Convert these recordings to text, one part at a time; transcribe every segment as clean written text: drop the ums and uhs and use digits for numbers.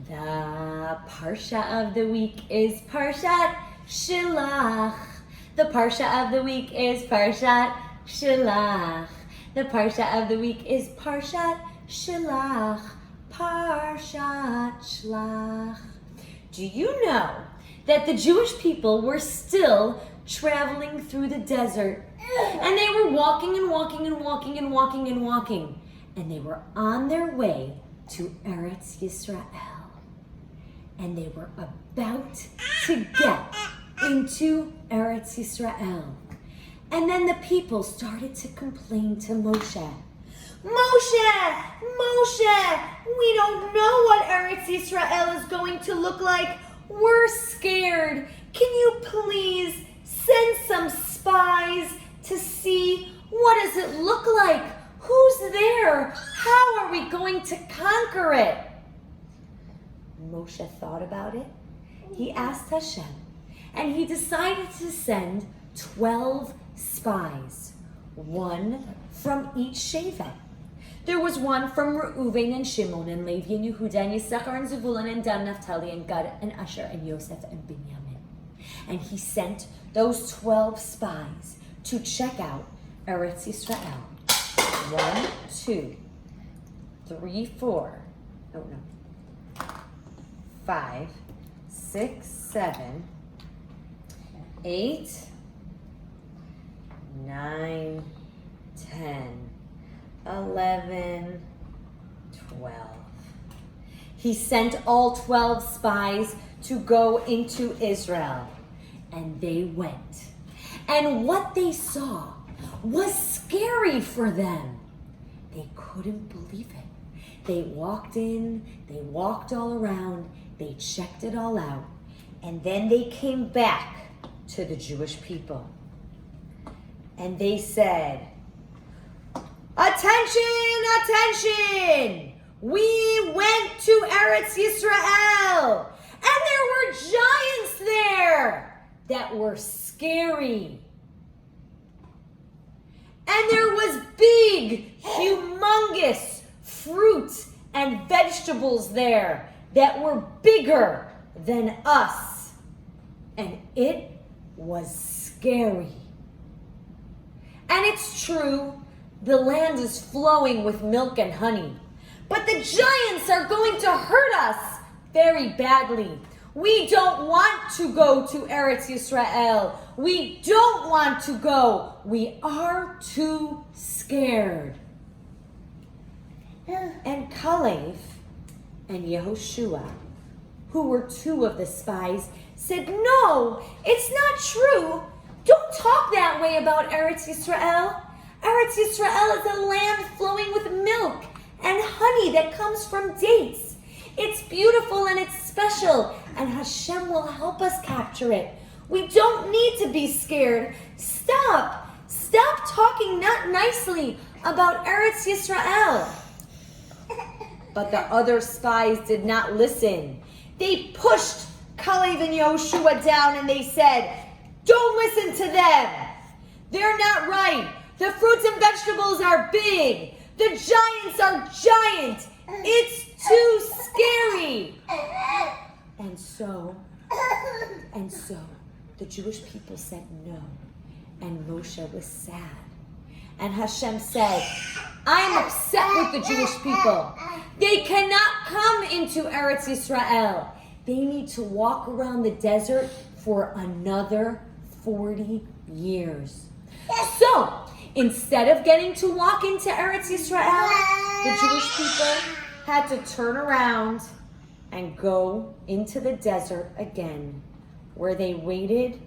The parsha of the week is Parshat Shelach. The parsha of the week is Parshat Shelach. The parsha of the week is Parshat Shelach. Parshat Shelach. Do you know that the Jewish people were still traveling through the desert? And they were walking and walking and walking and walking and walking. And they were on their way to Eretz Yisrael. And they were about to get into Eretz Yisrael. And then the people started to complain to Moshe. Moshe, we don't know what Eretz Yisrael is going to look like. We're scared. Can you please send some spies to see what does it look like? Who's there? How are we going to conquer it? Moshe thought about it. He asked Hashem, and he decided to send 12 spies, one from each Shevet. There was one from Reuven and Shimon and Levi and Yehuda and Yisachar and Zebulun and Dan, Naphtali and Gad and Asher and Yosef and Binyamin. And he sent those 12 spies to check out Eretz Yisrael. 1, 2, 3, 4. Oh no. 5, 6, 7, 8, 9, 10, 11, 12. He sent all 12 spies to go into Israel, and they went. And what they saw was scary for them. They couldn't believe it. They walked in, they walked all around, they checked it all out, and then they came back to the Jewish people. And they said, "Attention, attention! We went to Eretz Yisrael, and there were giants there that were scary. And there was big, humongous fruit and vegetables there that were bigger than us. And it was scary. And it's true, the land is flowing with milk and honey. But the giants are going to hurt us very badly. We don't want to go to Eretz Yisrael. We don't want to go. We are too scared." And Caleb and Yehoshua, who were two of the spies, said, "No, it's not true. Don't talk that way about Eretz Yisrael. Eretz Yisrael is a land flowing with milk and honey that comes from dates. It's beautiful and it's special, and Hashem will help us capture it. We don't need to be scared. Stop talking not nicely about Eretz Yisrael." But the other spies did not listen. They pushed Caleb and Yehoshua down and they said, "Don't listen to them. They're not right. The fruits and vegetables are big. The giants are giant. It's too scary." And so, the Jewish people said no. And Moshe was sad. And Hashem said, "I'm upset with the Jewish people. They cannot come into Eretz Yisrael. They need to walk around the desert for another 40 years. So, instead of getting to walk into Eretz Yisrael, the Jewish people had to turn around and go into the desert again, where they waited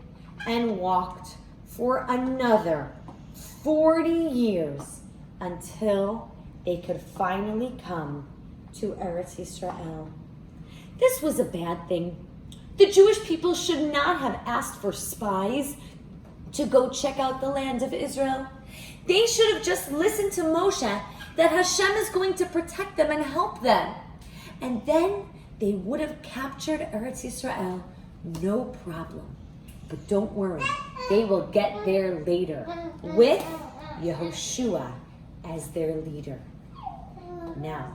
and walked for another 40 years until they could finally come to Eretz Yisrael. This was a bad thing. The Jewish people should not have asked for spies to go check out the land of Israel. They should have just listened to Moshe that Hashem is going to protect them and help them. And then they would have captured Eretz Yisrael, no problem. But don't worry, they will get there later with Yehoshua as their leader. Now,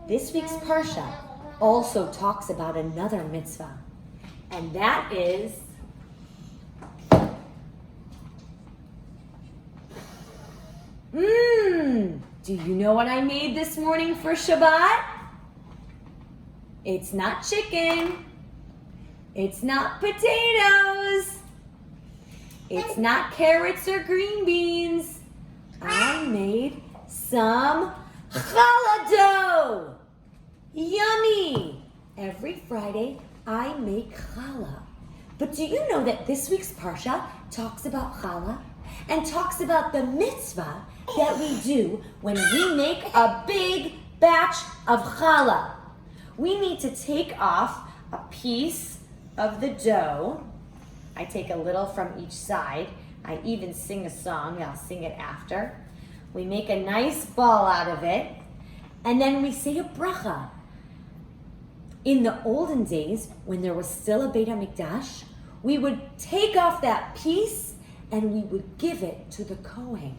this week's parsha also talks about another mitzvah, and that is do you know what I made this morning for Shabbat? It's not chicken. It's not potatoes. It's not carrots or green beans. I made some challah dough. Yummy. Every Friday, I make challah. But do you know that this week's parsha talks about challah and talks about the mitzvah that we do when we make a big batch of challah? We need to take off a piece of the dough. I take a little from each side. I even sing a song. I'll sing it after. We make a nice ball out of it, and then we say a bracha. In the olden days, when there was still a Beit HaMikdash, we would take off that piece and we would give it to the Kohen.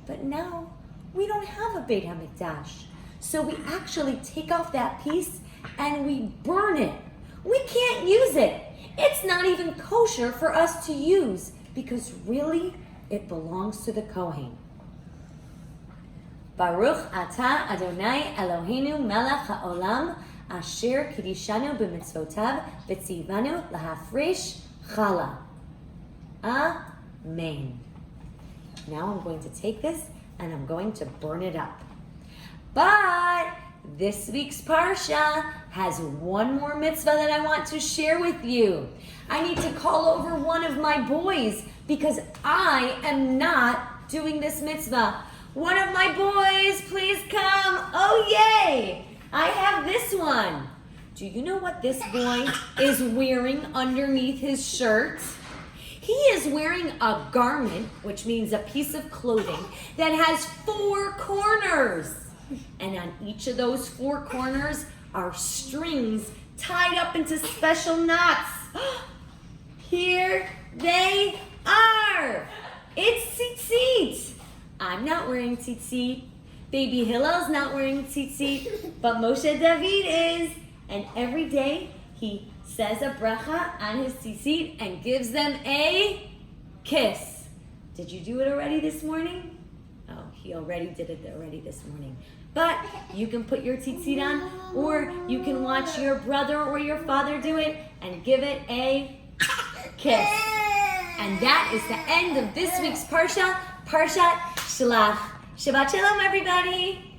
But now, we don't have a Beit HaMikdash. So we actually take off that piece and we burn it. We can't use it. It's not even kosher for us to use because really, it belongs to the Kohen. Baruch atah Adonai Eloheinu melech haolam asher kidishanu b'mitzvotav v'tzivanu lahafresh challah. Amen. Now I'm going to take this and I'm going to burn it up. But this week's parsha has one more mitzvah that I want to share with you. I need to call over one of my boys because I am not doing this mitzvah. One of my boys, please come. Oh, yay! I have this one. Do you know what this boy is wearing underneath his shirt? He is wearing a garment, which means a piece of clothing, that has 4 corners. And on each of those 4 corners are strings tied up into special knots. Here they are. It's tzitzit. I'm not wearing tzitzit. Baby Hillel's not wearing tzitzit, but Moshe David is. And every day he says a bracha on his tzitzit and gives them a kiss. Did you do it already this morning? Oh, he already did it this morning. But you can put your tzitzit on, or you can watch your brother or your father do it and give it a kiss. And that is the end of this week's parsha, Parshat Shelach. Shabbat Shalom, everybody.